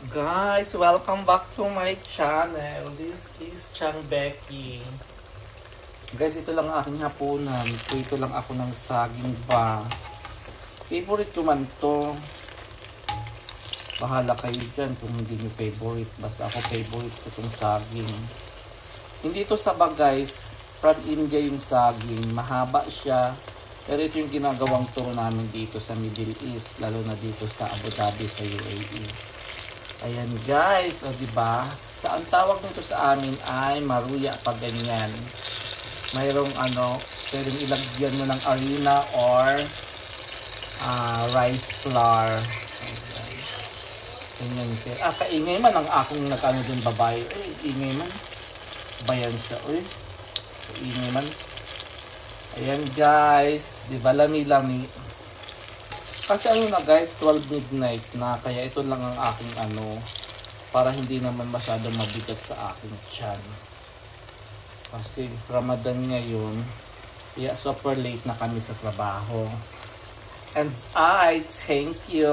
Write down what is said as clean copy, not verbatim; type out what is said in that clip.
Guys, welcome back to my channel. This is Chang Becky. Guys, ito lang aking hapunan. Ito lang ako ng saging ba. Favorite ko man to. Bahala kayo dyan kung hindi nyo favorite. Basta ako favorite ko itong saging. Hindi to saba guys. From India yung saging. Mahaba siya. Pero ito yung ginagawang turo namin dito sa Middle East. Lalo na dito sa Abu Dhabi sa UAE. Ayan guys, o diba? Ang tawag nito sa amin ay maruya pag ganyan. Mayroong pwedeng ilagyan mo ng harina or rice flour. Ganyan siya. Kaingay man ang akong nakano dun babae. Ingay man. Bayan siya. Ingay man. Ayan guys, diba lami-lami. Kasi na guys, 12 midnight na, kaya ito lang ang aking para hindi naman masyadong mabigat sa aking tiyan. Kasi Ramadan ngayon, kaya super late na kami sa trabaho. And I thank you.